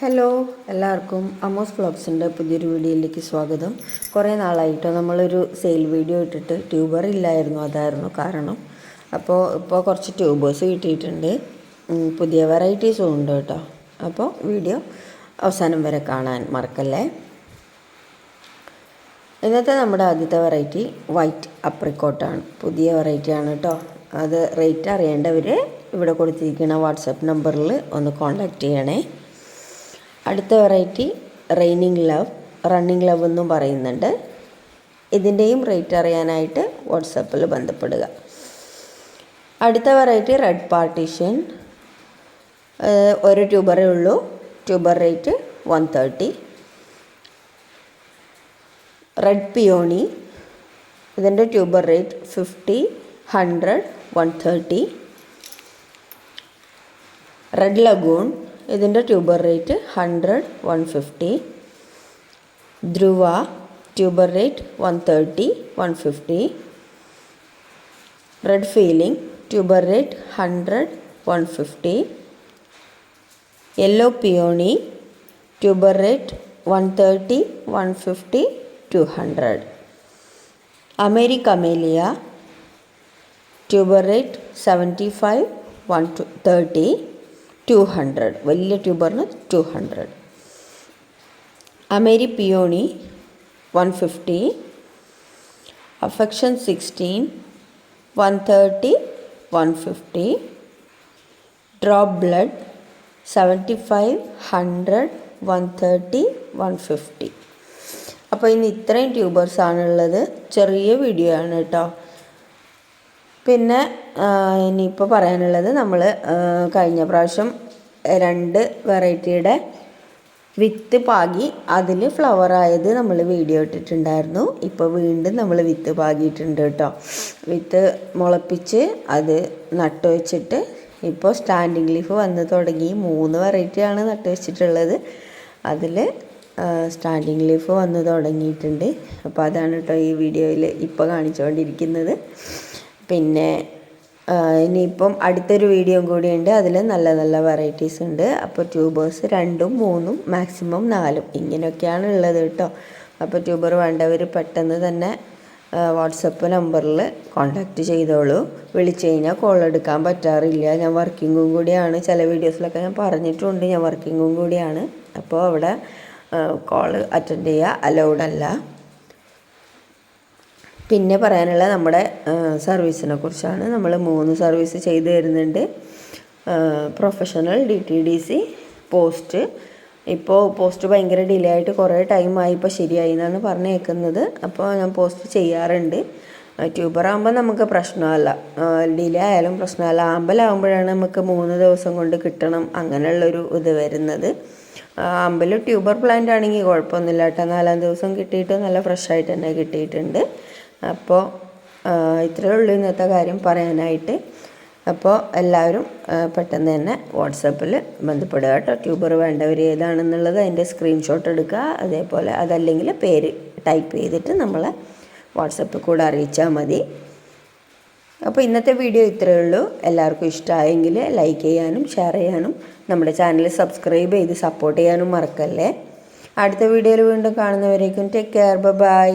Hello, എല്ലാവർക്കും Amos വ്ളോഗ്സിൻ്റെ പുതിയൊരു വീഡിയോയിലേക്ക് സ്വാഗതം. കുറേ നാളായിട്ടോ നമ്മളൊരു സെയിൽ വീഡിയോ ഇട്ടിട്ട് ട്യൂബർ ഇല്ലായിരുന്നു, അതായിരുന്നു കാരണം. ഇപ്പോൾ കുറച്ച് ട്യൂബേഴ്സ് കിട്ടിയിട്ടുണ്ട്, പുതിയ വെറൈറ്റീസും ഉണ്ട് കേട്ടോ. അപ്പോൾ വീഡിയോ അവസാനം വരെ കാണാൻ മറക്കല്ലേ. ഇന്നത്തെ നമ്മുടെ ആദ്യത്തെ വെറൈറ്റി വൈറ്റ് അപ്രിക്കോട്ടാണ്. പുതിയ വെറൈറ്റിയാണ് കേട്ടോ. അത് റേറ്റ് അറിയേണ്ടവർ ഇവിടെ കൊടുത്തിരിക്കുന്ന വാട്സപ്പ് നമ്പറിൽ ഒന്ന് കോൺടാക്റ്റ് ചെയ്യണേ. അടുത്ത വെറൈറ്റി റണ്ണിങ് ലവ് എന്നും പറയുന്നുണ്ട്. ഇതിൻ്റെയും റേറ്റ് അറിയാനായിട്ട് വാട്സപ്പിൽ ബന്ധപ്പെടുക. അടുത്ത വെറൈറ്റി റെഡ് പാർട്ടീഷൻ. ഒരു ട്യൂബറേ ഉള്ളൂ. Tuber rate 130. റെഡ് പിയോണി, ഇതിൻ്റെ ട്യൂബർ റേറ്റ് 50, 100, 130. റെഡ് ലഗൂൺ, ഇതിൻ്റെ tuber rate 100, 150. Dhruva, tuber rate 130, 150. Red feeling, tuber rate 100, 150. Yellow peony, tuber rate 130, 150, 200. അമേരിക്കമേലിയ, ട്യൂബർ റേറ്റ് 75, 130, 200. വലിയ ട്യൂബറിന് 200. അമേരി പിയോണി 150. അഫെക്ഷൻ 16, 130, 150. Drop blood 75, 100, 130, 150. അപ്പോൾ ഇന്ന് ഇത്രയും ട്യൂബേഴ്സാണുള്ളത്. ചെറിയ വീഡിയോ ആണ് കേട്ടോ. പിന്നെ ഇനിയിപ്പോൾ പറയാനുള്ളത്, നമ്മൾ കഴിഞ്ഞ പ്രാവശ്യം 2 വെറൈറ്റിയുടെ വിത്ത് പാകി അതിൽ ഫ്ലവറായത് നമ്മൾ വീഡിയോ ഇട്ടിട്ടുണ്ടായിരുന്നു. ഇപ്പോൾ വീണ്ടും നമ്മൾ വിത്ത് പാകിയിട്ടുണ്ട് കേട്ടോ. വിത്ത് മുളപ്പിച്ച് അത് നട്ടു വെച്ചിട്ട് ഇപ്പോൾ സ്റ്റാൻഡിങ് ലീഫ് വന്ന് തുടങ്ങി. 3 വെറൈറ്റിയാണ് നട്ടു വെച്ചിട്ടുള്ളത്. അതിൽ സ്റ്റാൻഡിങ് ലീഫ് വന്ന് തുടങ്ങിയിട്ടുണ്ട്. അപ്പോൾ അതാണ് കേട്ടോ ഈ വീഡിയോയിൽ ഇപ്പോൾ കാണിച്ചുകൊണ്ടിരിക്കുന്നത്. പിന്നെ ഇനിയിപ്പം അടുത്തൊരു വീഡിയോ കൂടിയുണ്ട്. അതിൽ നല്ല നല്ല വെറൈറ്റീസ് ഉണ്ട്. അപ്പോൾ ട്യൂബേഴ്സ് 2ഉം 3ഉം മാക്സിമം 4ഉം ഇങ്ങനെയൊക്കെയാണ് ഉള്ളത് കേട്ടോ. അപ്പോൾ ട്യൂബർ വേണ്ടവർ പെട്ടെന്ന് തന്നെ വാട്സപ്പ് നമ്പറിൽ കോൺടാക്റ്റ് ചെയ്തോളൂ. വിളിച്ചു കഴിഞ്ഞാൽ കോൾ എടുക്കാൻ പറ്റാറില്ല. ഞാൻ വർക്കിങ്ങും കൂടിയാണ്. ചില വീഡിയോസിലൊക്കെ ഞാൻ പറഞ്ഞിട്ടുണ്ട് ഞാൻ വർക്കിങ്ങും കൂടിയാണ്. അപ്പോൾ അവിടെ കോൾ അറ്റൻഡ് ചെയ്യുക അലൗഡ് അല്ല. പിന്നെ പറയാനുള്ള നമ്മുടെ സർവീസിനെ കുറിച്ചാണ്. നമ്മൾ 3 സർവീസ് ചെയ്തു തരുന്നുണ്ട്. Professional, DTDC, post. ഇപ്പോൾ പോസ്റ്റ് ഭയങ്കര ഡിലേ ആയിട്ട് കുറേ ടൈമായി. ഇപ്പോൾ ശരിയായി എന്നാണ് പറഞ്ഞേക്കുന്നത്. അപ്പോൾ ഞാൻ പോസ്റ്റ് ചെയ്യാറുണ്ട്. ട്യൂബർ ആകുമ്പോൾ നമുക്ക് പ്രശ്നമല്ല, ഡിലേ ആയാലും പ്രശ്നമല്ല. ആമ്പലാകുമ്പോഴാണ് നമുക്ക് 3 ദിവസം കൊണ്ട് കിട്ടണം അങ്ങനെയുള്ളൊരു ഇത് വരുന്നത്. ആമ്പൽ ട്യൂബർ പ്ലാന്റ് ആണെങ്കിൽ കുഴപ്പമൊന്നുമില്ല കേട്ടോ. 4-ാം ദിവസം കിട്ടിയിട്ട് നല്ല ഫ്രഷായിട്ട് തന്നെ കിട്ടിയിട്ടുണ്ട്. അപ്പോൾ ഇത്രയേ ഉള്ളൂ ഇന്നത്തെ കാര്യം പറയാനായിട്ട്. അപ്പോൾ എല്ലാവരും പെട്ടെന്ന് തന്നെ വാട്സപ്പിൽ ബന്ധപ്പെടുക കേട്ടോ. ട്യൂബർ വേണ്ടവർ ഏതാണെന്നുള്ളത് അതിൻ്റെ സ്ക്രീൻഷോട്ട് എടുക്കുക. അതേപോലെ അതല്ലെങ്കിൽ പേര് ടൈപ്പ് ചെയ്തിട്ട് നമ്മളെ വാട്സപ്പിൽ കൂടെ അറിയിച്ചാൽ മതി. അപ്പോൾ ഇന്നത്തെ വീഡിയോ ഇത്രയേ ഉള്ളൂ. എല്ലാവർക്കും ഇഷ്ടമായെങ്കിൽ ലൈക്ക് ചെയ്യാനും ഷെയർ ചെയ്യാനും നമ്മുടെ ചാനൽ സബ്സ്ക്രൈബ് ചെയ്ത് സപ്പോർട്ട് ചെയ്യാനും മറക്കല്ലേ. അടുത്ത വീഡിയോയിൽ വീണ്ടും കാണുന്നവരേക്കും ടേക്ക് കെയർ, ബൈ.